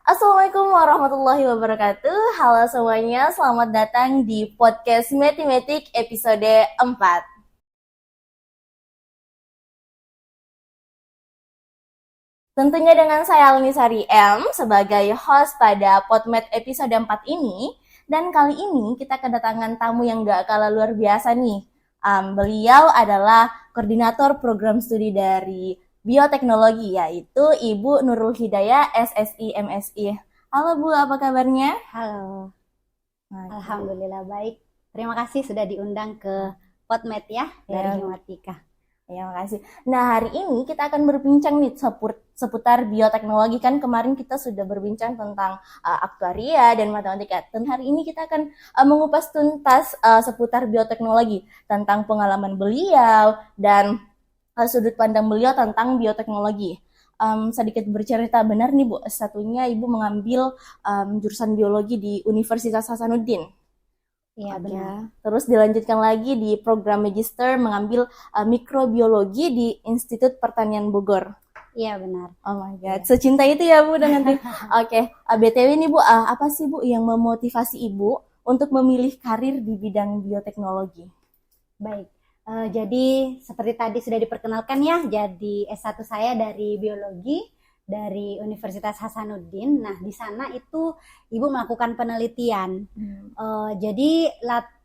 Assalamualaikum warahmatullahi wabarakatuh. Halo semuanya, selamat datang di podcast Matematik episode 4. Tentunya dengan saya Alni Sari M sebagai host pada Podmet episode 4 ini. Dan kali ini kita kedatangan tamu yang gak kalah luar biasa nih. Beliau adalah koordinator program studi dari bioteknologi, yaitu Ibu Nurul Hidayah, SSI, MSI. Halo Bu, apa kabarnya? Halo, Alhamdulillah baik. Terima kasih sudah diundang ke Podmet ya dari Himatika. Ya, makasih. Nah, hari ini kita akan berbincang nih seputar bioteknologi. Kan kemarin kita sudah berbincang tentang aktuaria dan matematika. Dan hari ini kita akan mengupas tuntas seputar bioteknologi, tentang pengalaman beliau dan sudut pandang beliau tentang bioteknologi. Sedikit bercerita, benar nih Bu, satunya Ibu mengambil jurusan biologi di Universitas Hasanuddin. Iya benar. Terus dilanjutkan lagi di program magister mengambil mikrobiologi di Institut Pertanian Bogor. Iya benar. Oh my God, secinta itu ya Bu dengan Oke, BTW nih Bu, apa sih Bu yang memotivasi Ibu untuk memilih karir di bidang bioteknologi? Baik, jadi seperti tadi sudah diperkenalkan ya, jadi S1 saya dari biologi dari Universitas Hasanuddin. Nah, di sana itu Ibu melakukan penelitian. Jadi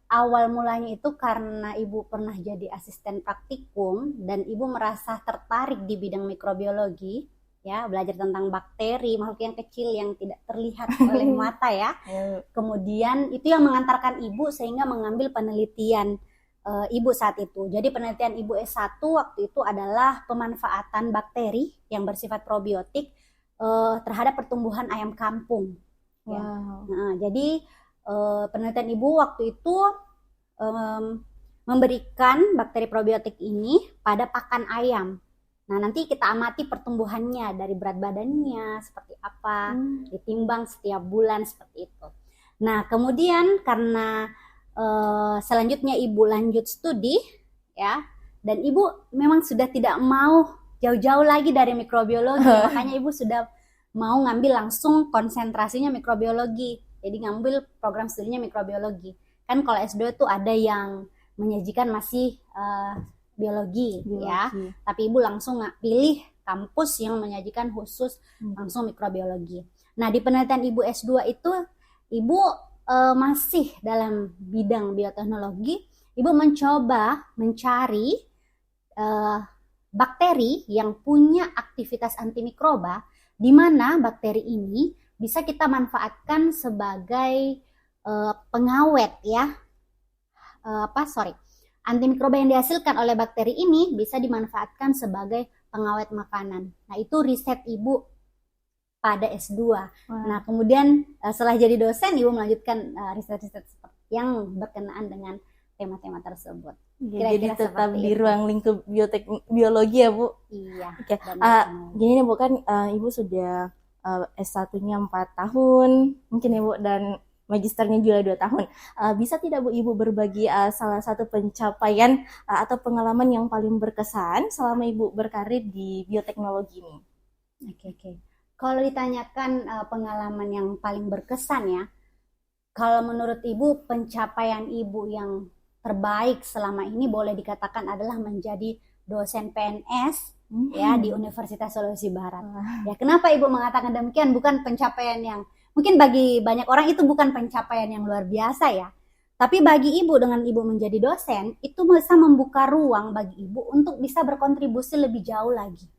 awal mulanya itu karena Ibu pernah jadi asisten praktikum dan Ibu merasa tertarik di bidang mikrobiologi, ya, belajar tentang bakteri, makhluk yang kecil yang tidak terlihat oleh mata ya. Kemudian itu yang mengantarkan Ibu sehingga mengambil penelitian Ibu saat itu. Jadi penelitian Ibu S1 waktu itu adalah pemanfaatan bakteri yang bersifat probiotik terhadap pertumbuhan ayam kampung. Wow. Ya. Nah, jadi penelitian Ibu waktu itu memberikan bakteri probiotik ini pada pakan ayam. Nah, nanti kita amati pertumbuhannya dari berat badannya seperti apa, ditimbang setiap bulan seperti itu. Nah, kemudian karena selanjutnya Ibu lanjut studi ya, dan Ibu memang sudah tidak mau jauh-jauh lagi dari mikrobiologi, makanya Ibu sudah mau ngambil langsung konsentrasinya mikrobiologi, jadi ngambil program studinya mikrobiologi. Kan kalau S2 tuh ada yang menyajikan masih biologi ya, tapi Ibu langsung pilih kampus yang menyajikan khusus langsung mikrobiologi. Nah, di penelitian Ibu S2 itu Ibu masih dalam bidang bioteknologi, Ibu mencoba mencari bakteri yang punya aktivitas antimikroba, di mana bakteri ini bisa kita manfaatkan sebagai pengawet ya. Antimikroba yang dihasilkan oleh bakteri ini bisa dimanfaatkan sebagai pengawet makanan. Nah, itu riset Ibu pada S2. Nah, kemudian setelah jadi dosen, Ibu melanjutkan riset-riset yang berkenaan dengan tema-tema tersebut. Jadi tetap di ruang lingkup biologi ya Bu? Iya. Oke. Gini nih Bu, kan Ibu sudah S1-nya 4 tahun, mungkin ya Bu, dan magisternya juga 2 tahun. Bisa tidak Bu Ibu berbagi salah satu pencapaian atau pengalaman yang paling berkesan selama Ibu berkarir di bioteknologi ini? Oke. Kalau ditanyakan pengalaman yang paling berkesan ya, kalau menurut Ibu pencapaian Ibu yang terbaik selama ini boleh dikatakan adalah menjadi dosen PNS ya di Universitas Sulawesi Barat. Ya, kenapa Ibu mengatakan demikian? Bukan pencapaian yang mungkin bagi banyak orang itu bukan pencapaian yang luar biasa ya. Tapi bagi Ibu dengan Ibu menjadi dosen itu bisa membuka ruang bagi Ibu untuk bisa berkontribusi lebih jauh lagi.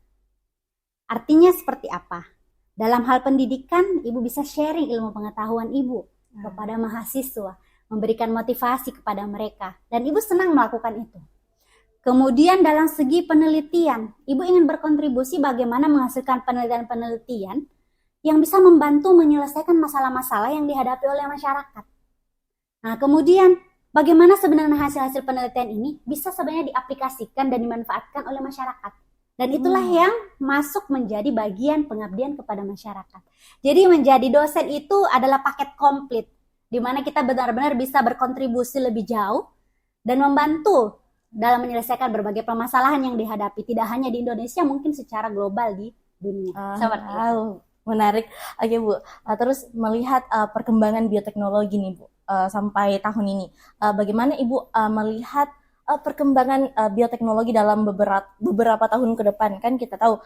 Artinya seperti apa? Dalam hal pendidikan, Ibu bisa sharing ilmu pengetahuan Ibu kepada mahasiswa, memberikan motivasi kepada mereka, dan Ibu senang melakukan itu. Kemudian dalam segi penelitian, Ibu ingin berkontribusi bagaimana menghasilkan penelitian-penelitian yang bisa membantu menyelesaikan masalah-masalah yang dihadapi oleh masyarakat. Nah, kemudian bagaimana sebenarnya hasil-hasil penelitian ini bisa sebenarnya diaplikasikan dan dimanfaatkan oleh masyarakat. Dan itulah yang masuk menjadi bagian pengabdian kepada masyarakat. Jadi menjadi dosen itu adalah paket komplit, di mana kita benar-benar bisa berkontribusi lebih jauh dan membantu dalam menyelesaikan berbagai permasalahan yang dihadapi, tidak hanya di Indonesia, mungkin secara global di dunia. Seperti itu. Menarik. Oke, Bu. Terus melihat perkembangan bioteknologi nih, Bu, sampai tahun ini. Bagaimana Ibu melihat perkembangan bioteknologi dalam beberapa tahun ke depan? Kan kita tahu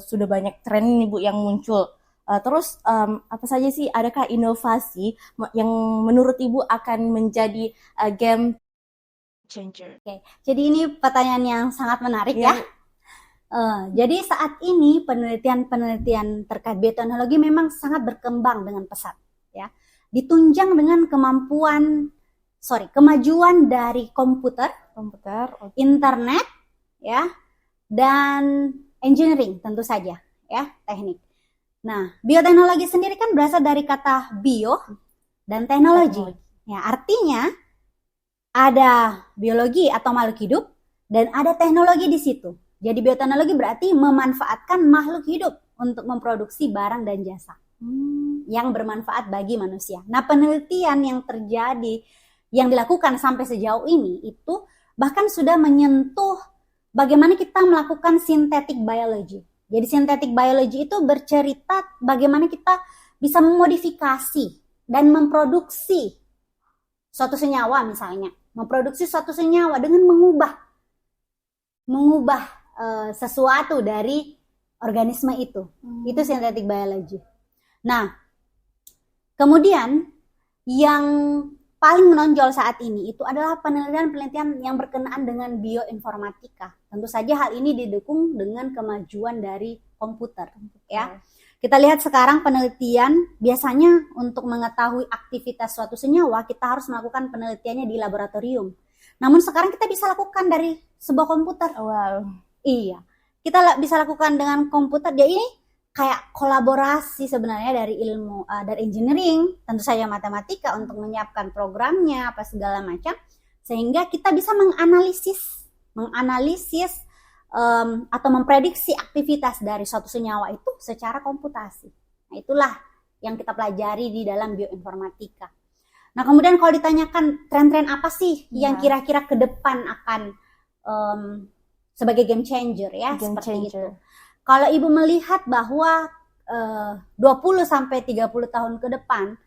sudah banyak tren nih, Bu, yang muncul. Terus apa saja sih, adakah inovasi yang menurut Ibu akan menjadi game changer? Oke, jadi ini pertanyaan yang sangat menarik Ya. ya. Jadi saat ini penelitian-penelitian terkait bioteknologi memang sangat berkembang dengan pesat, ya. Ditunjang dengan kemajuan dari komputer, Komputer. internet, ya, dan engineering tentu saja, ya, teknik. Nah, bioteknologi sendiri kan berasal dari kata bio dan teknologi. Ya, artinya ada biologi atau makhluk hidup dan ada teknologi di situ. Jadi bioteknologi berarti memanfaatkan makhluk hidup untuk memproduksi barang dan jasa yang bermanfaat bagi manusia. Nah, penelitian yang terjadi, yang dilakukan sampai sejauh ini itu bahkan sudah menyentuh bagaimana kita melakukan synthetic biology. Jadi synthetic biology itu bercerita bagaimana kita bisa memodifikasi dan memproduksi suatu senyawa misalnya. Memproduksi suatu senyawa dengan mengubah sesuatu dari organisme itu. Itu synthetic biology. Nah, kemudian yang paling menonjol saat ini itu adalah penelitian-penelitian yang berkenaan dengan bioinformatika. Tentu saja hal ini didukung dengan kemajuan dari komputer, ya. Kita lihat sekarang penelitian biasanya untuk mengetahui aktivitas suatu senyawa kita harus melakukan penelitiannya di laboratorium. Namun sekarang kita bisa lakukan dari sebuah komputer. Wow. Iya, kita bisa lakukan dengan komputer. Jadi ini kayak kolaborasi sebenarnya dari ilmu, dari engineering, tentu saja matematika untuk menyiapkan programnya apa segala macam, sehingga kita bisa menganalisis atau memprediksi aktivitas dari suatu senyawa itu secara komputasi. Nah, itulah yang kita pelajari di dalam bioinformatika. Nah, kemudian kalau ditanyakan tren-tren apa sih yang kira-kira ke depan akan sebagai game changer ya, Game seperti changer. itu. Kalau Ibu melihat bahwa 20 sampai 30 tahun ke depan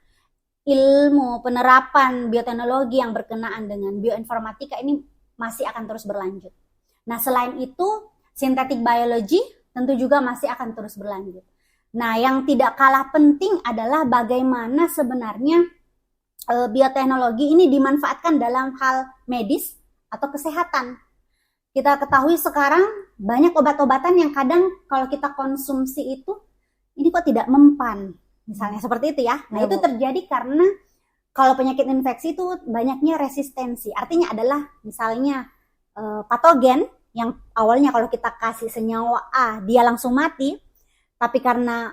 ilmu penerapan bioteknologi yang berkenaan dengan bioinformatika ini masih akan terus berlanjut. Nah, selain itu synthetic biology tentu juga masih akan terus berlanjut. Nah, yang tidak kalah penting adalah bagaimana sebenarnya bioteknologi ini dimanfaatkan dalam hal medis atau kesehatan. Kita ketahui sekarang banyak obat-obatan yang kadang kalau kita konsumsi itu ini kok tidak mempan, misalnya seperti itu ya. Nah, itu terjadi karena kalau penyakit infeksi itu banyaknya resistensi. Artinya adalah misalnya patogen yang awalnya kalau kita kasih senyawa A dia langsung mati, tapi karena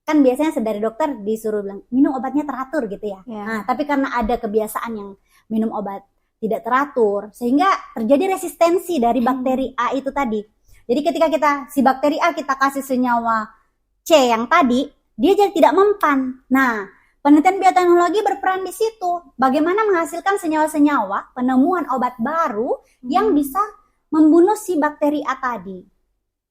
kan biasanya dari dokter disuruh bilang minum obatnya teratur gitu ya. Nah, tapi karena ada kebiasaan yang minum obat tidak teratur sehingga terjadi resistensi dari bakteri A itu tadi. Jadi ketika si bakteri A kita kasih senyawa C yang tadi, dia jadi tidak mempan. Nah, penelitian bioteknologi berperan di situ. Bagaimana menghasilkan senyawa-senyawa, penemuan obat baru yang bisa membunuh si bakteri A tadi.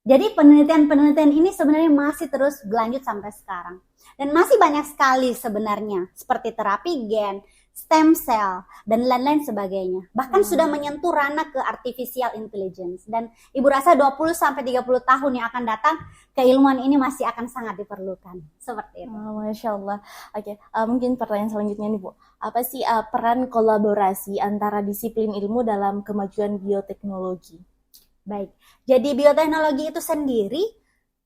Jadi penelitian-penelitian ini sebenarnya masih terus berlanjut sampai sekarang. Dan masih banyak sekali sebenarnya, seperti terapi gen, stem cell, dan lain-lain sebagainya. Bahkan sudah menyentuh ranah ke artificial intelligence. Dan Ibu rasa 20-30 tahun yang akan datang, keilmuan ini masih akan sangat diperlukan. Seperti itu. Masya Allah. Oke, mungkin pertanyaan selanjutnya nih, Bu. Apa sih peran kolaborasi antara disiplin ilmu dalam kemajuan bioteknologi? Baik, jadi bioteknologi itu sendiri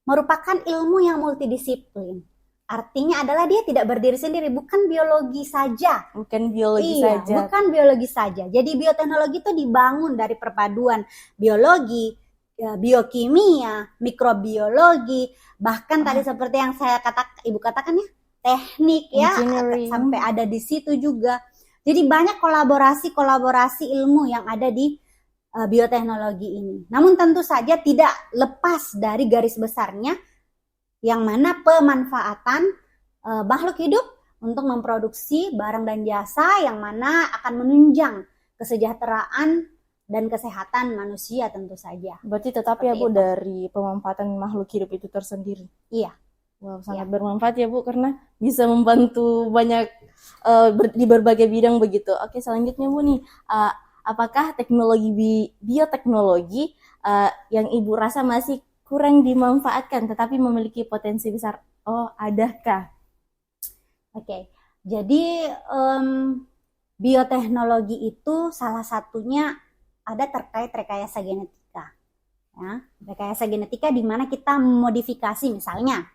merupakan ilmu yang multidisiplin. Artinya adalah dia tidak berdiri sendiri, bukan biologi saja. Bukan biologi saja. Bukan biologi saja. Jadi bioteknologi itu dibangun dari perpaduan biologi, biokimia, mikrobiologi, bahkan tadi seperti yang Ibu katakan ya, teknik ya, sampai ada di situ juga. Jadi banyak kolaborasi ilmu yang ada di bioteknologi ini. Namun tentu saja tidak lepas dari garis besarnya yang mana pemanfaatan makhluk hidup untuk memproduksi barang dan jasa yang mana akan menunjang kesejahteraan dan kesehatan manusia tentu saja. Berarti tetap ya Bu, dari pemanfaatan makhluk hidup itu tersendiri. Iya, Wow, sangat bermanfaat ya Bu, karena bisa membantu banyak di berbagai bidang begitu. Oke, selanjutnya Bu nih, apakah teknologi bioteknologi yang Ibu rasa masih kurang dimanfaatkan tetapi memiliki potensi besar? Oh, adakah? Oke, jadi bioteknologi itu salah satunya ada terkait rekayasa genetika. Ya, rekayasa genetika di mana kita memodifikasi misalnya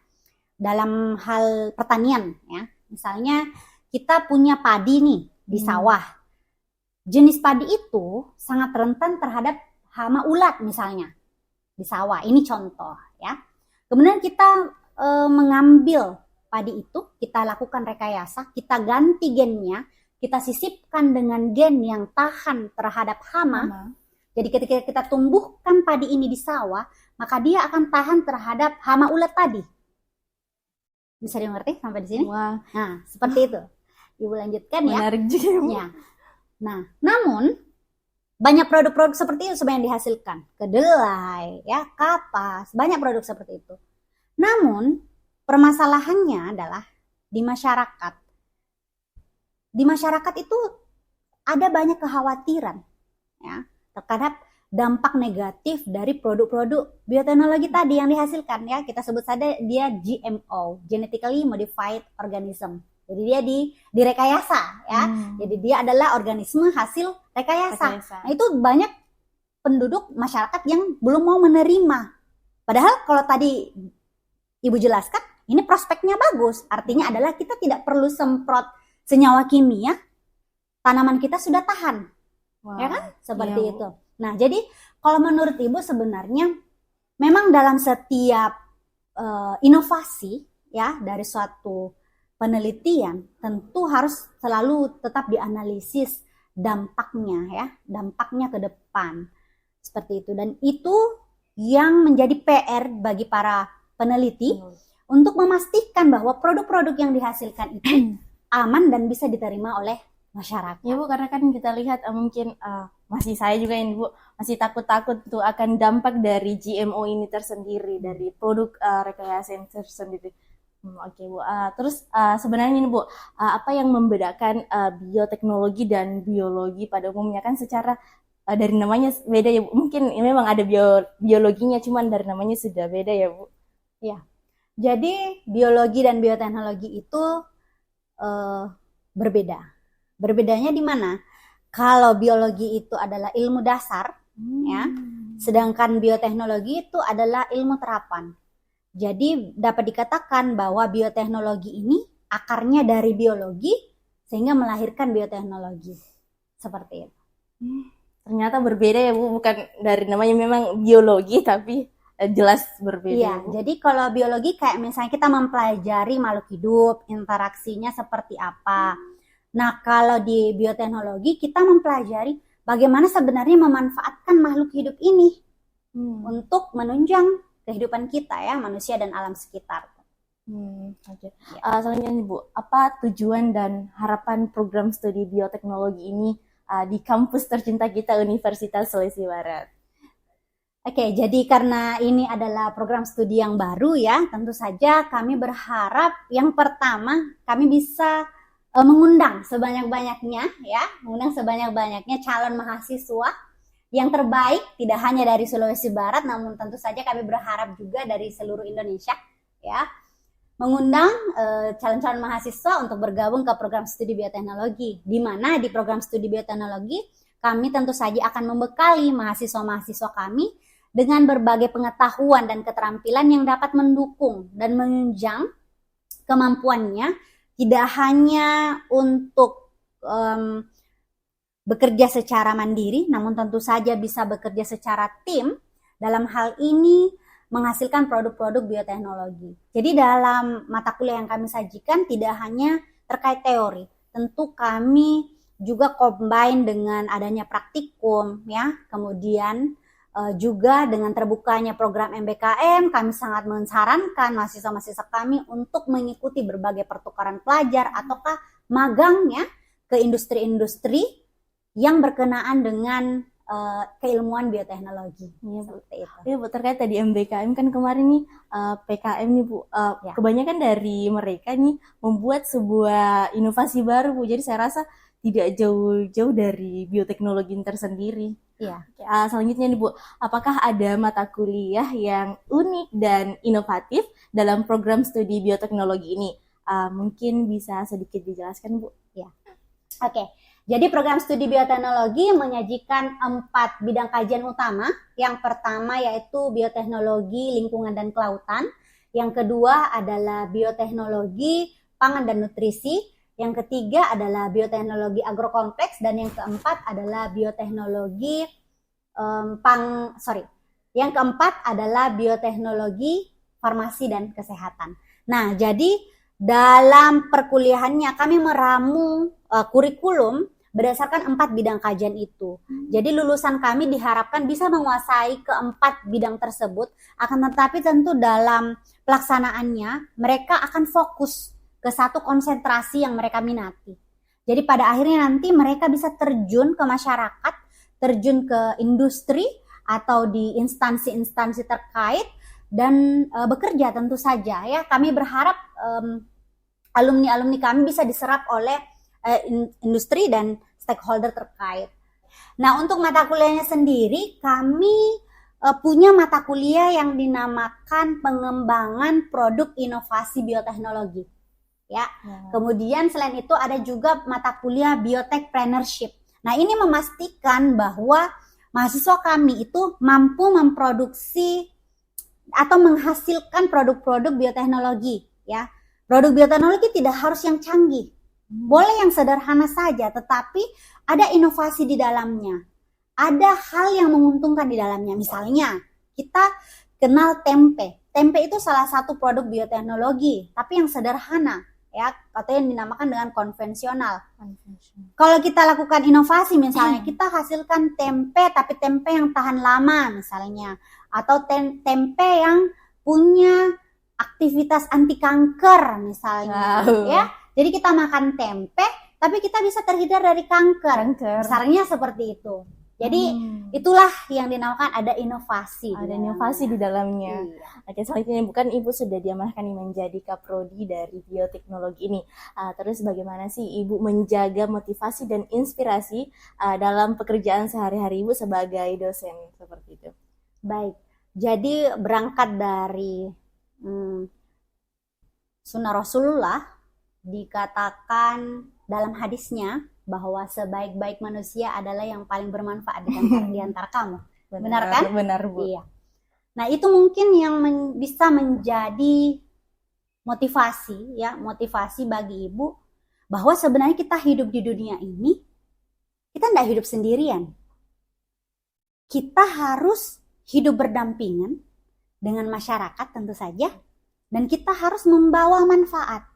dalam hal pertanian, ya. Misalnya kita punya padi nih di sawah. Jenis padi itu sangat rentan terhadap hama ulat misalnya di sawah. Ini contoh, ya. Kemudian kita mengambil padi itu, kita lakukan rekayasa, kita ganti gennya, kita sisipkan dengan gen yang tahan terhadap hama. Jadi ketika kita tumbuhkan padi ini di sawah, maka dia akan tahan terhadap hama ulat tadi. Bisa dimengerti sampai di sini? Wah. Nah, seperti itu. Ibu lanjutkan ya. Menarik juga Bu. Ya. Nah, namun banyak produk-produk seperti itu sebenarnya dihasilkan. Kedelai, ya, kapas, banyak produk seperti itu. Namun, permasalahannya adalah di masyarakat. Di masyarakat itu ada banyak kekhawatiran, ya, terhadap dampak negatif dari produk-produk bioteknologi tadi yang dihasilkan, ya. Kita sebut saja dia GMO, genetically modified organism. Jadi dia direkayasa, ya. Jadi dia adalah organisme hasil rekayasa. Nah, itu banyak penduduk masyarakat yang belum mau menerima. Padahal kalau tadi Ibu jelaskan, ini prospeknya bagus. Artinya adalah kita tidak perlu semprot senyawa kimia, tanaman kita sudah tahan. Wow. Ya kan? Seperti itu. Nah, jadi kalau menurut Ibu sebenarnya memang dalam setiap inovasi, ya, dari suatu penelitian tentu harus selalu tetap dianalisis dampaknya, ya, dampaknya ke depan. Seperti itu. Dan itu yang menjadi PR bagi para peneliti untuk memastikan bahwa produk-produk yang dihasilkan itu aman dan bisa diterima oleh masyarakat. Ya Bu, karena kan kita lihat mungkin masih saya juga ini Bu, masih takut-takut tuh akan dampak dari GMO ini tersendiri, dari produk rekayasa ini tersendiri. Oke Bu, terus sebenarnya ini Bu, apa yang membedakan bioteknologi dan biologi pada umumnya? Kan secara dari namanya beda ya Bu, mungkin memang ada biologinya, cuman dari namanya sudah beda ya Bu. Ya, jadi biologi dan bioteknologi itu berbeda. Berbedanya di mana? Kalau biologi itu adalah ilmu dasar, ya, sedangkan bioteknologi itu adalah ilmu terapan. Jadi dapat dikatakan bahwa bioteknologi ini akarnya dari biologi sehingga melahirkan bioteknologi. Seperti itu. Ternyata berbeda ya Bu, bukan dari namanya memang biologi tapi jelas berbeda. Iya, jadi kalau biologi kayak misalnya kita mempelajari makhluk hidup, interaksinya seperti apa. Nah, kalau di bioteknologi kita mempelajari bagaimana sebenarnya memanfaatkan makhluk hidup ini untuk menunjang kehidupan kita, ya, manusia dan alam sekitar. Okay. Ya. Selanjutnya Bu, apa tujuan dan harapan program studi bioteknologi ini di kampus tercinta kita Universitas Sulawesi Barat? Oke, jadi karena ini adalah program studi yang baru, ya, tentu saja kami berharap yang pertama kami bisa mengundang sebanyak-banyaknya, ya, mengundang sebanyak-banyaknya calon mahasiswa yang terbaik, tidak hanya dari Sulawesi Barat, namun tentu saja kami berharap juga dari seluruh Indonesia, ya, mengundang calon-calon mahasiswa untuk bergabung ke program studi bioteknologi, di mana di program studi bioteknologi kami tentu saja akan membekali mahasiswa-mahasiswa kami dengan berbagai pengetahuan dan keterampilan yang dapat mendukung dan menunjang kemampuannya tidak hanya untuk bekerja secara mandiri, namun tentu saja bisa bekerja secara tim, dalam hal ini menghasilkan produk-produk bioteknologi. Jadi dalam mata kuliah yang kami sajikan tidak hanya terkait teori, tentu kami juga combine dengan adanya praktikum, ya, kemudian juga dengan terbukanya program MBKM, kami sangat mensarankan mahasiswa-mahasiswa kami untuk mengikuti berbagai pertukaran pelajar ataukah magangnya ke industri-industri yang berkenaan dengan keilmuan bioteknologi. Iya, Bu. Seperti itu. Iya, Bu, terkait tadi MBKM kan kemarin nih PKM nih, Bu. Ya. Kebanyakan dari mereka nih membuat sebuah inovasi baru, Bu. Jadi saya rasa tidak jauh-jauh dari bioteknologi tersendiri. Iya. Selanjutnya nih, Bu, apakah ada mata kuliah yang unik dan inovatif dalam program studi bioteknologi ini? Mungkin bisa sedikit dijelaskan, Bu? Ya. Oke. Jadi program studi bioteknologi menyajikan 4 bidang kajian utama. Yang pertama yaitu bioteknologi lingkungan dan kelautan. Yang kedua adalah bioteknologi pangan dan nutrisi. Yang ketiga adalah bioteknologi agrokompleks. Dan yang keempat adalah bioteknologi Yang keempat adalah bioteknologi farmasi dan kesehatan. Nah, jadi dalam perkuliahannya kami meramu kurikulum berdasarkan 4 bidang kajian itu. Jadi lulusan kami diharapkan bisa menguasai keempat bidang tersebut, akan tetapi tentu dalam pelaksanaannya mereka akan fokus ke satu konsentrasi yang mereka minati. Jadi pada akhirnya nanti mereka bisa terjun ke masyarakat, terjun ke industri atau di instansi-instansi terkait dan bekerja tentu saja ya. Kami berharap alumni-alumni kami bisa diserap oleh industri dan stakeholder terkait. Nah, untuk mata kuliahnya sendiri kami punya mata kuliah yang dinamakan pengembangan produk inovasi bioteknologi. Ya. Kemudian selain itu ada juga mata kuliah biotechpreneurship. Nah, ini memastikan bahwa mahasiswa kami itu mampu memproduksi atau menghasilkan produk-produk bioteknologi, ya. Produk bioteknologi tidak harus yang canggih. Boleh yang sederhana saja, tetapi ada inovasi di dalamnya. Ada hal yang menguntungkan di dalamnya. Misalnya, kita kenal tempe. Tempe itu salah satu produk bioteknologi, tapi yang sederhana, ya, atau yang dinamakan dengan konvensional. Kalau kita lakukan inovasi, misalnya kita hasilkan tempe, tapi tempe yang tahan lama, misalnya, atau tempe yang punya aktivitas anti kanker, misalnya, ya. Jadi kita makan tempe, tapi kita bisa terhindar dari kanker. Misalnya seperti itu. Jadi itulah yang dinamakan ada inovasi. Ada inovasi di dalamnya. Iya. Oke, selanjutnya bukan Ibu sudah diamanahkan menjadi kaprodi dari bioteknologi ini. Terus bagaimana sih Ibu menjaga motivasi dan inspirasi dalam pekerjaan sehari-hari Ibu sebagai dosen seperti itu? Baik, jadi berangkat dari sunnah Rasulullah, dikatakan dalam hadisnya bahwa sebaik-baik manusia adalah yang paling bermanfaat di antara kamu. Benar kan? Benar, Bu. Iya. Nah, itu mungkin yang bisa menjadi motivasi, ya, motivasi bagi Ibu bahwa sebenarnya kita hidup di dunia ini, kita tidak hidup sendirian. Kita harus hidup berdampingan dengan masyarakat tentu saja, dan kita harus membawa manfaat.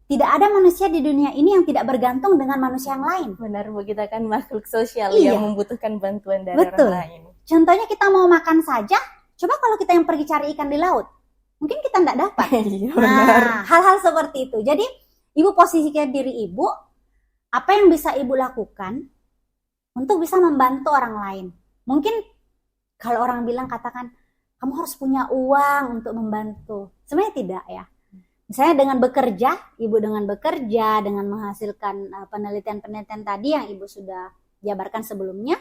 Tidak ada manusia di dunia ini yang tidak bergantung dengan manusia yang lain. Benar, Bu, kita kan makhluk sosial Iya. yang membutuhkan bantuan dari Betul. orang lain. Contohnya kita mau makan saja, coba kalau kita yang pergi cari ikan di laut, mungkin kita tidak dapat. Iya, benar. Nah, hal-hal seperti itu. Jadi, Ibu posisikan diri Ibu, apa yang bisa Ibu lakukan untuk bisa membantu orang lain. Mungkin kalau orang bilang katakan, kamu harus punya uang untuk membantu. Sebenarnya tidak, ya. Misalnya dengan bekerja, Ibu dengan bekerja, dengan menghasilkan penelitian-penelitian tadi yang Ibu sudah jabarkan sebelumnya,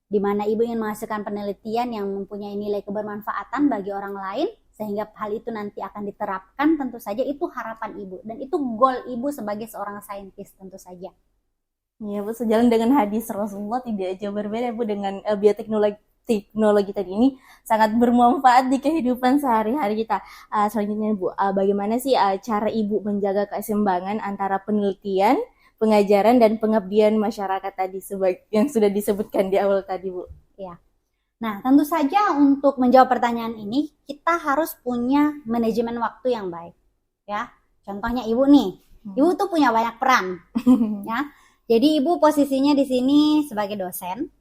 di mana Ibu ingin menghasilkan penelitian yang mempunyai nilai kebermanfaatan bagi orang lain, sehingga hal itu nanti akan diterapkan, tentu saja itu harapan Ibu. Dan itu goal Ibu sebagai seorang saintis tentu saja. Ya, Bu, sejalan dengan hadis Rasulullah tidak jauh berbeda, Bu, dengan bioteknologi tadi ini sangat bermanfaat di kehidupan sehari-hari kita. Selanjutnya, Bu, bagaimana sih cara Ibu menjaga keseimbangan antara penelitian, pengajaran, dan pengabdian masyarakat tadi yang sudah disebutkan di awal tadi, Bu? Ya. Nah, tentu saja untuk menjawab pertanyaan ini kita harus punya manajemen waktu yang baik, ya. Contohnya Ibu nih, Ibu tuh punya banyak peran, ya. Jadi Ibu posisinya di sini sebagai dosen.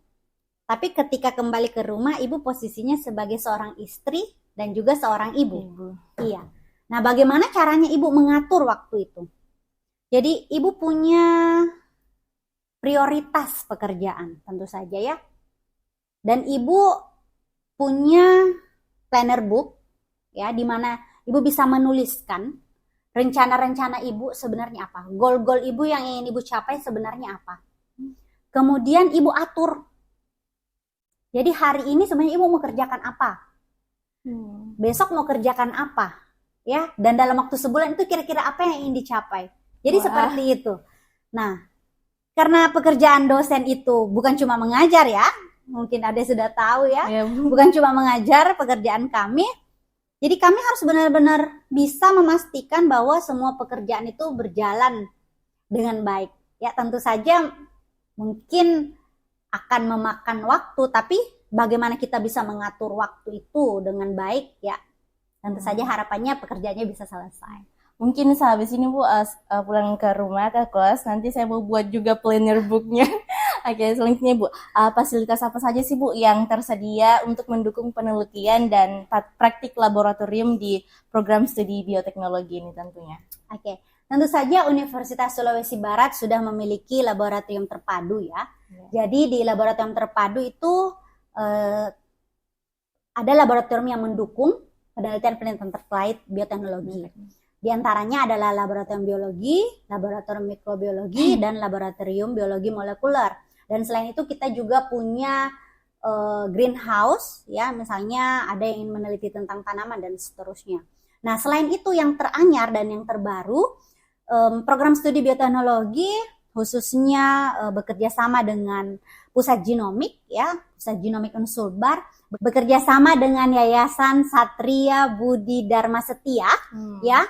Tapi ketika kembali ke rumah, Ibu posisinya sebagai seorang istri dan juga seorang ibu. Iya. Nah, bagaimana caranya Ibu mengatur waktu itu? Jadi, Ibu punya prioritas pekerjaan tentu saja ya. Dan ibu punya planner book ya, di mana ibu bisa menuliskan rencana-rencana ibu sebenarnya apa, goal-goal ibu yang ingin ibu capai sebenarnya apa. Kemudian ibu atur. Jadi hari ini sebenarnya ibu mau kerjakan apa, besok mau kerjakan apa, ya. Dan dalam waktu sebulan itu kira-kira apa yang ingin dicapai. Jadi seperti itu. Nah, karena pekerjaan dosen itu bukan cuma mengajar ya, mungkin ada sudah tahu ya, bukan cuma mengajar pekerjaan kami. Jadi kami harus benar-benar bisa memastikan bahwa semua pekerjaan itu berjalan dengan baik. Ya, tentu saja mungkin akan memakan waktu, tapi bagaimana kita bisa mengatur waktu itu dengan baik ya. Tentu saja harapannya pekerjaannya bisa selesai. Mungkin sehabis ini Bu pulang ke rumah, ke kos, nanti saya mau buat juga planner booknya. Oke, selanjutnya Bu, fasilitas apa saja sih Bu yang tersedia untuk mendukung penelitian dan praktik laboratorium di program studi bioteknologi ini tentunya? Oke, tentu saja Universitas Sulawesi Barat sudah memiliki laboratorium terpadu ya. Jadi di laboratorium terpadu itu ada laboratorium yang mendukung penelitian-penelitian terkait bioteknologi. Di antaranya adalah laboratorium biologi, laboratorium mikrobiologi, dan laboratorium biologi molekuler. Dan selain itu kita juga punya greenhouse, ya, misalnya ada yang ingin meneliti tentang tanaman dan seterusnya. Nah, selain itu yang teranyar dan yang terbaru, program studi bioteknologi khususnya bekerja sama dengan Pusat Genomik, ya, Pusat Genomik Unsulbar, bekerja sama dengan Yayasan Satria Budi Dharma Setia, ya.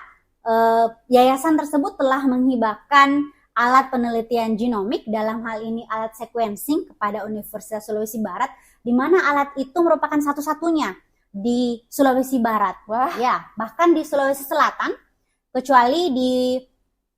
Yayasan tersebut telah menghibahkan alat penelitian genomik, dalam hal ini alat sequencing, kepada Universitas Sulawesi Barat, di mana alat itu merupakan satu-satunya di Sulawesi Barat. Wah. Ya, bahkan di Sulawesi Selatan, kecuali di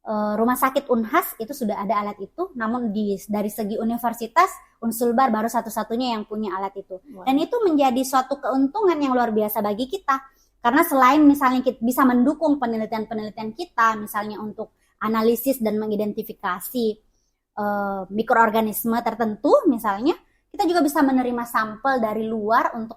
Rumah Sakit Unhas itu sudah ada alat itu, namun dari segi universitas Unsulbar baru satu-satunya yang punya alat itu. Wah. Dan itu menjadi suatu keuntungan yang luar biasa bagi kita. Karena selain misalnya kita bisa mendukung penelitian-penelitian kita, misalnya untuk analisis dan mengidentifikasi mikroorganisme tertentu misalnya, kita juga bisa menerima sampel dari luar untuk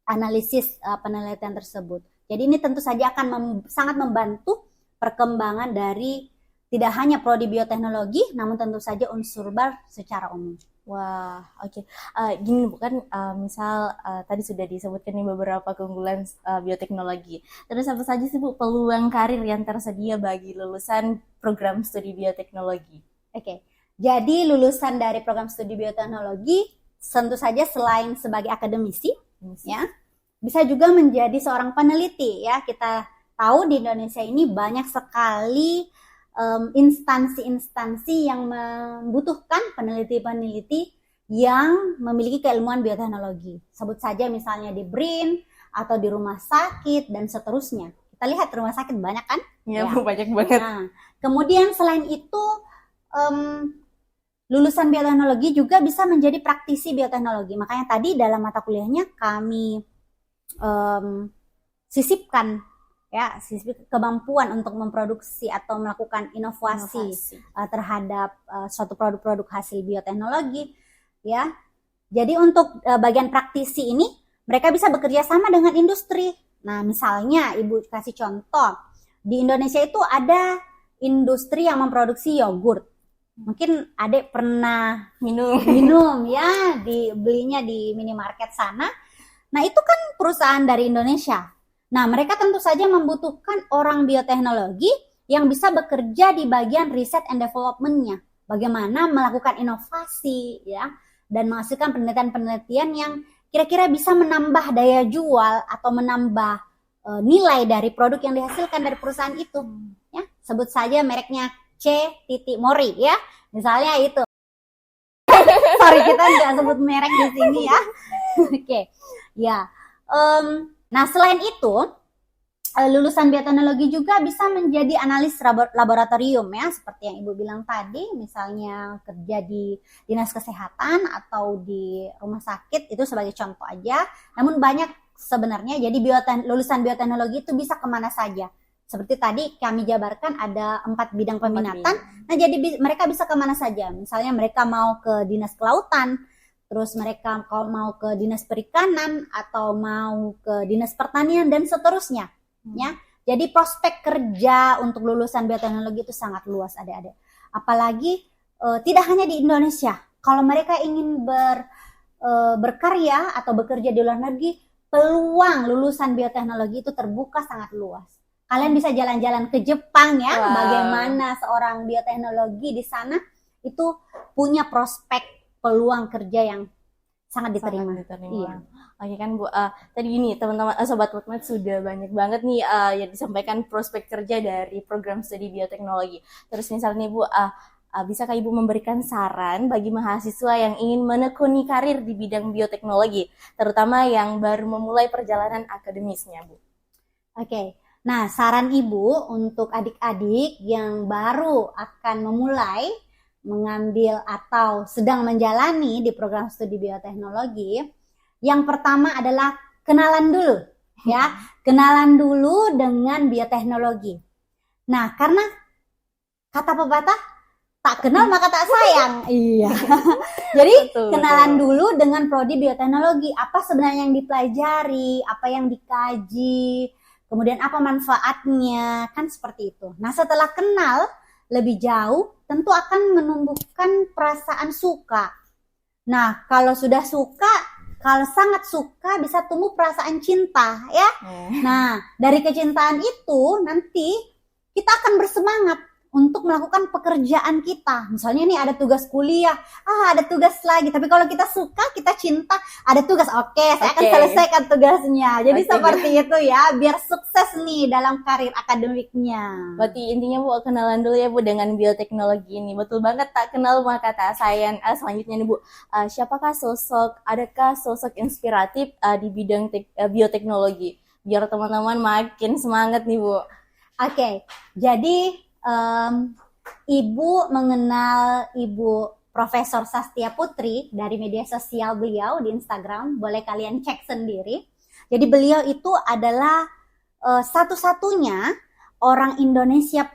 analisis penelitian tersebut. Jadi ini tentu saja akan sangat membantu perkembangan dari tidak hanya prodi bioteknologi, namun tentu saja Unsulbar secara umum. Wah, oke. Gini bukan, misal tadi sudah disebutkan nih beberapa keunggulan bioteknologi. Terus apa saja sih Bu peluang karir yang tersedia bagi lulusan program studi bioteknologi? Oke, jadi lulusan dari program studi bioteknologi tentu saja selain sebagai akademisi, ya, bisa juga menjadi seorang peneliti. Ya, kita tahu di Indonesia ini banyak sekali instansi-instansi yang membutuhkan peneliti-peneliti yang memiliki keilmuan bioteknologi. Sebut saja misalnya di BRIN atau di rumah sakit dan seterusnya. Kita lihat rumah sakit banyak kan? Ya, Bu, banyak banget. Nah, kemudian selain itu lulusan bioteknologi juga bisa menjadi praktisi bioteknologi. Makanya tadi dalam mata kuliahnya kami sisipkan kemampuan untuk memproduksi atau melakukan inovasi. Terhadap suatu produk-produk hasil bioteknologi, ya. Jadi untuk bagian praktisi ini mereka bisa bekerja sama dengan industri. Nah, misalnya Ibu kasih contoh, di Indonesia itu ada industri yang memproduksi yogurt. Mungkin Adek pernah minum ya, belinya di minimarket sana. Nah, itu kan perusahaan dari Indonesia. Nah, mereka tentu saja membutuhkan orang bioteknologi yang bisa bekerja di bagian riset and development-nya. Bagaimana melakukan inovasi, ya, dan menghasilkan penelitian-penelitian yang kira-kira bisa menambah daya jual atau menambah nilai dari produk yang dihasilkan dari perusahaan itu. Ya, sebut saja mereknya C. Mori, ya, misalnya itu. Sorry, kita nggak sebut merek di sini ya. Oke, ya. Nah, selain itu, lulusan bioteknologi juga bisa menjadi analis laboratorium, ya, seperti yang Ibu bilang tadi, misalnya kerja di dinas kesehatan atau di rumah sakit, itu sebagai contoh aja. Namun banyak sebenarnya, jadi lulusan bioteknologi itu bisa kemana saja. Seperti tadi kami jabarkan ada 4 bidang peminatan. bidang. Nah, jadi mereka bisa kemana saja. Misalnya mereka mau ke dinas kelautan, terus mereka kalau mau ke dinas perikanan, atau mau ke dinas pertanian, dan seterusnya. Ya, jadi prospek kerja untuk lulusan bioteknologi itu sangat luas, adik-adik. Apalagi tidak hanya di Indonesia. Kalau mereka ingin berkarya atau bekerja di luar negeri, peluang lulusan bioteknologi itu terbuka sangat luas. Kalian bisa jalan-jalan ke Jepang ya, Wow. bagaimana seorang bioteknologi di sana itu punya prospek peluang kerja yang sangat diterima. Sangat diterima. Iya. Oke kan Bu, tadi gini teman-teman Sobat Putmet sudah banyak banget nih yang disampaikan prospek kerja dari program studi bioteknologi. Terus misalnya nih Bu, bisakah Ibu memberikan saran bagi mahasiswa yang ingin menekuni karir di bidang bioteknologi, terutama yang baru memulai perjalanan akademisnya, Bu? Oke. Nah, saran Ibu untuk adik-adik yang baru akan memulai mengambil atau sedang menjalani di program studi bioteknologi, yang pertama adalah kenalan dulu, ya. Kenalan dulu dengan bioteknologi. Nah, karena kata pepatah, tak kenal maka tak sayang. Iya. Jadi Betul, kenalan betul. dulu dengan prodi bioteknologi. Apa sebenarnya yang dipelajari, apa yang dikaji, kemudian apa manfaatnya, kan seperti itu. Nah, setelah kenal lebih jauh, tentu akan menumbuhkan perasaan suka. Nah, kalau sudah suka, kalau sangat suka, bisa tumbuh perasaan cinta, ya. Nah, dari kecintaan itu nanti kita akan bersemangat untuk melakukan pekerjaan kita. Misalnya nih ada tugas kuliah, ada tugas lagi. Tapi kalau kita suka, kita cinta, ada tugas, oke, saya akan selesaikan tugasnya. Jadi seperti itu ya, biar sukses nih dalam karir akademiknya. Berarti intinya Bu, kenalan dulu ya Bu dengan bioteknologi ini. Betul banget, tak kenal maka tak sayang. Selanjutnya nih Bu, siapakah adakah sosok inspiratif di bidang bioteknologi? Biar teman-teman makin semangat nih Bu. Oke, jadi Ibu mengenal Ibu Profesor Sastia Putri dari media sosial beliau di Instagram, boleh kalian cek sendiri. Jadi beliau itu adalah satu-satunya orang Indonesia,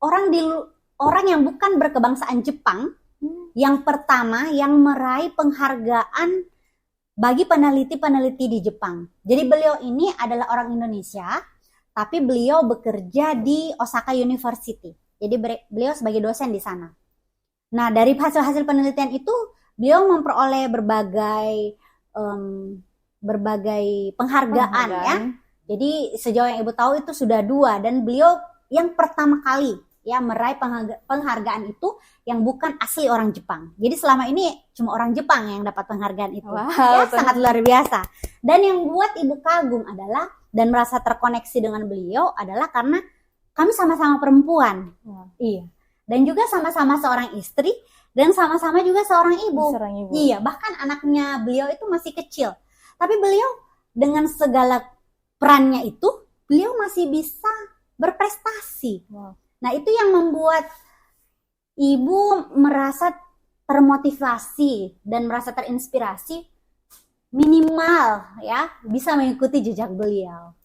orang yang bukan berkebangsaan Jepang, yang pertama yang meraih penghargaan bagi peneliti-peneliti di Jepang. Jadi beliau ini adalah orang Indonesia, tapi beliau bekerja di Osaka University. Jadi beliau sebagai dosen di sana. Nah, dari hasil-hasil penelitian itu, beliau memperoleh berbagai penghargaan ya. Jadi sejauh yang Ibu tahu itu sudah 2, dan beliau yang pertama kali ya meraih penghargaan itu yang bukan asli orang Jepang. Jadi selama ini cuma orang Jepang yang dapat penghargaan itu. Wow, sangat luar biasa. Dan yang buat Ibu kagum adalah dan merasa terkoneksi dengan beliau adalah karena kami sama-sama perempuan. Iya. Dan juga sama-sama seorang istri dan sama-sama juga seorang ibu. Iya, bahkan anaknya beliau itu masih kecil. Tapi beliau dengan segala perannya itu, beliau masih bisa berprestasi. Nah, itu yang membuat Ibu merasa termotivasi dan merasa terinspirasi, minimal ya bisa mengikuti jejak beliau.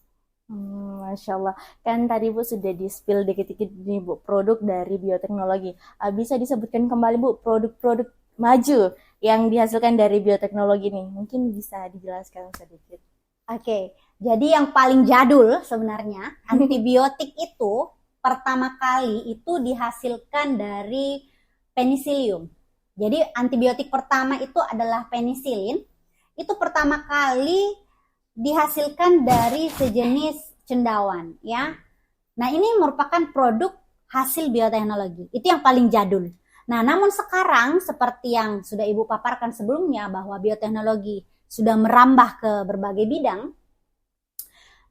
Masya Allah, kan tadi Bu sudah di-spill dikit-dikit nih Bu, produk dari bioteknologi. Bisa disebutkan kembali Bu, produk-produk maju yang dihasilkan dari bioteknologi nih, mungkin bisa dijelaskan sedikit. Oke, jadi yang paling jadul sebenarnya antibiotik itu pertama kali itu dihasilkan dari penicillium. Jadi antibiotik pertama itu adalah penicillin. Itu pertama kali dihasilkan dari sejenis cendawan ya. Nah, ini merupakan produk hasil bioteknologi. Itu yang paling jadul. Nah, namun sekarang seperti yang sudah Ibu paparkan sebelumnya bahwa bioteknologi sudah merambah ke berbagai bidang,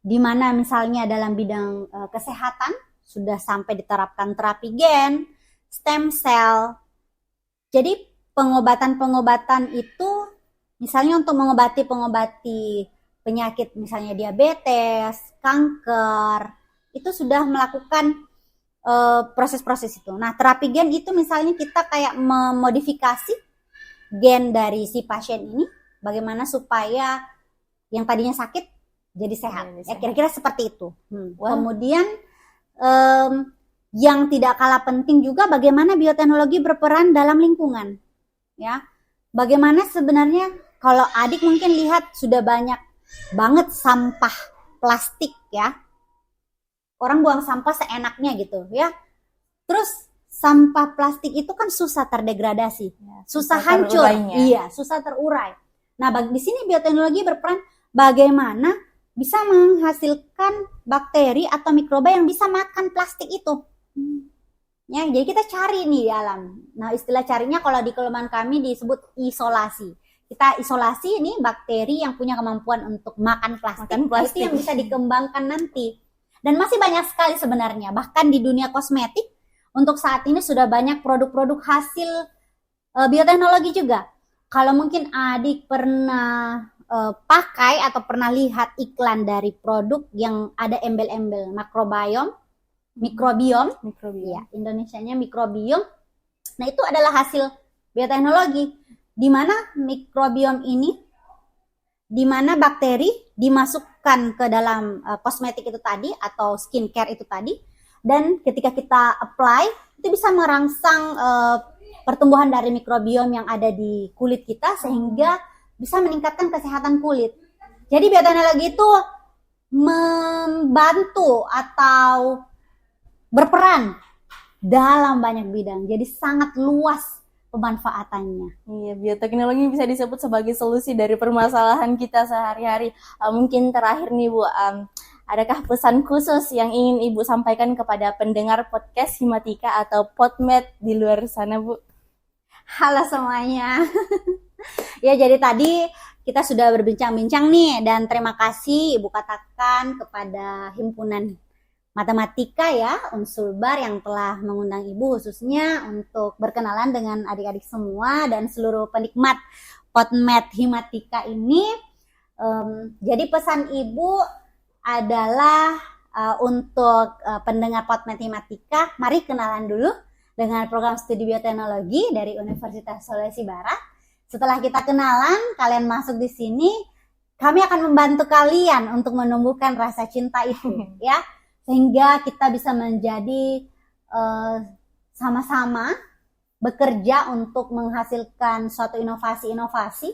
di mana misalnya dalam bidang kesehatan sudah sampai diterapkan terapi gen, stem cell. Jadi pengobatan-pengobatan itu misalnya untuk mengobati penyakit misalnya diabetes, kanker, itu sudah melakukan proses-proses itu. Nah, terapi gen itu misalnya kita kayak memodifikasi gen dari si pasien ini, bagaimana supaya yang tadinya sakit jadi sehat. Jadi Ya, sehat. kira-kira seperti itu. Wah. Kemudian yang tidak kalah penting juga bagaimana bioteknologi berperan dalam lingkungan. Ya, bagaimana sebenarnya kalau adik mungkin lihat sudah banyak banget sampah plastik ya. Orang buang sampah seenaknya gitu ya. Terus sampah plastik itu kan susah terdegradasi, susah hancur, terurainya. susah terurai. Nah, di sini bioteknologi berperan bagaimana bisa menghasilkan bakteri atau mikroba yang bisa makan plastik itu. Ya, jadi kita cari nih di alam. Nah, istilah carinya kalau di kelemahan kami disebut isolasi. Kita isolasi ini bakteri yang punya kemampuan untuk makan plastik. Itu yang bisa dikembangkan nanti. Dan masih banyak sekali sebenarnya. Bahkan di dunia kosmetik, untuk saat ini sudah banyak produk-produk hasil bioteknologi juga. Kalau mungkin adik pernah pakai atau pernah lihat iklan dari produk yang ada embel-embel mikrobiom. Ya, Indonesianya mikrobiom. Nah, itu adalah hasil bioteknologi. Di mana mikrobiom ini, di mana bakteri dimasukkan ke dalam kosmetik itu tadi atau skincare itu tadi, dan ketika kita apply itu bisa merangsang pertumbuhan dari mikrobiom yang ada di kulit kita sehingga bisa meningkatkan kesehatan kulit. Jadi bioteknologi itu membantu atau berperan dalam banyak bidang. Jadi sangat luas pemanfaatannya. Iya, bioteknologi bisa disebut sebagai solusi dari permasalahan kita sehari-hari. Mungkin terakhir nih Bu, adakah pesan khusus yang ingin Ibu sampaikan kepada pendengar podcast Himatika atau Podmed di luar sana, Bu? Halo semuanya. Ya, jadi tadi kita sudah berbincang-bincang nih, dan terima kasih Ibu katakan kepada Himpunan Matematika ya, Unsulbar yang telah mengundang Ibu khususnya untuk berkenalan dengan adik-adik semua dan seluruh penikmat Podmed Himatika ini. Jadi pesan Ibu adalah untuk pendengar Podmed Himatika, mari kenalan dulu dengan program studi bioteknologi dari Universitas Sulawesi Barat. Setelah kita kenalan, kalian masuk di sini, kami akan membantu kalian untuk menumbuhkan rasa cinta itu ya. Sehingga kita bisa menjadi sama-sama bekerja untuk menghasilkan suatu inovasi-inovasi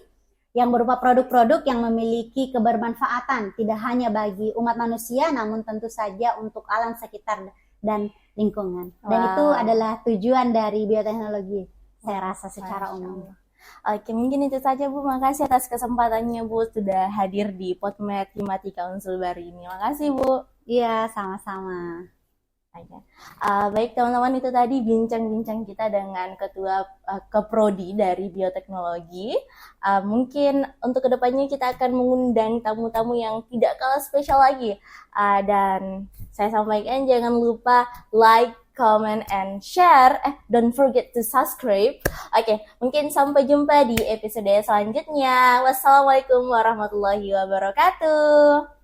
yang berupa produk-produk yang memiliki kebermanfaatan tidak hanya bagi umat manusia namun tentu saja untuk alam sekitar dan lingkungan. Dan itu adalah tujuan dari bioteknologi, saya rasa secara umum. Oke, mungkin itu saja Bu. Makasih atas kesempatannya Bu sudah hadir di Podmed Himatika Unsulbar ini. Makasih Bu. Iya, sama-sama. Baik teman-teman, itu tadi bincang-bincang kita dengan Ketua Keprodi dari Bioteknologi. Mungkin untuk kedepannya kita akan mengundang tamu-tamu yang tidak kalah spesial lagi. Dan saya sampaikan jangan lupa like, comment, and share. Don't forget to subscribe. Oke, mungkin sampai jumpa di episode selanjutnya. Wassalamualaikum warahmatullahi wabarakatuh.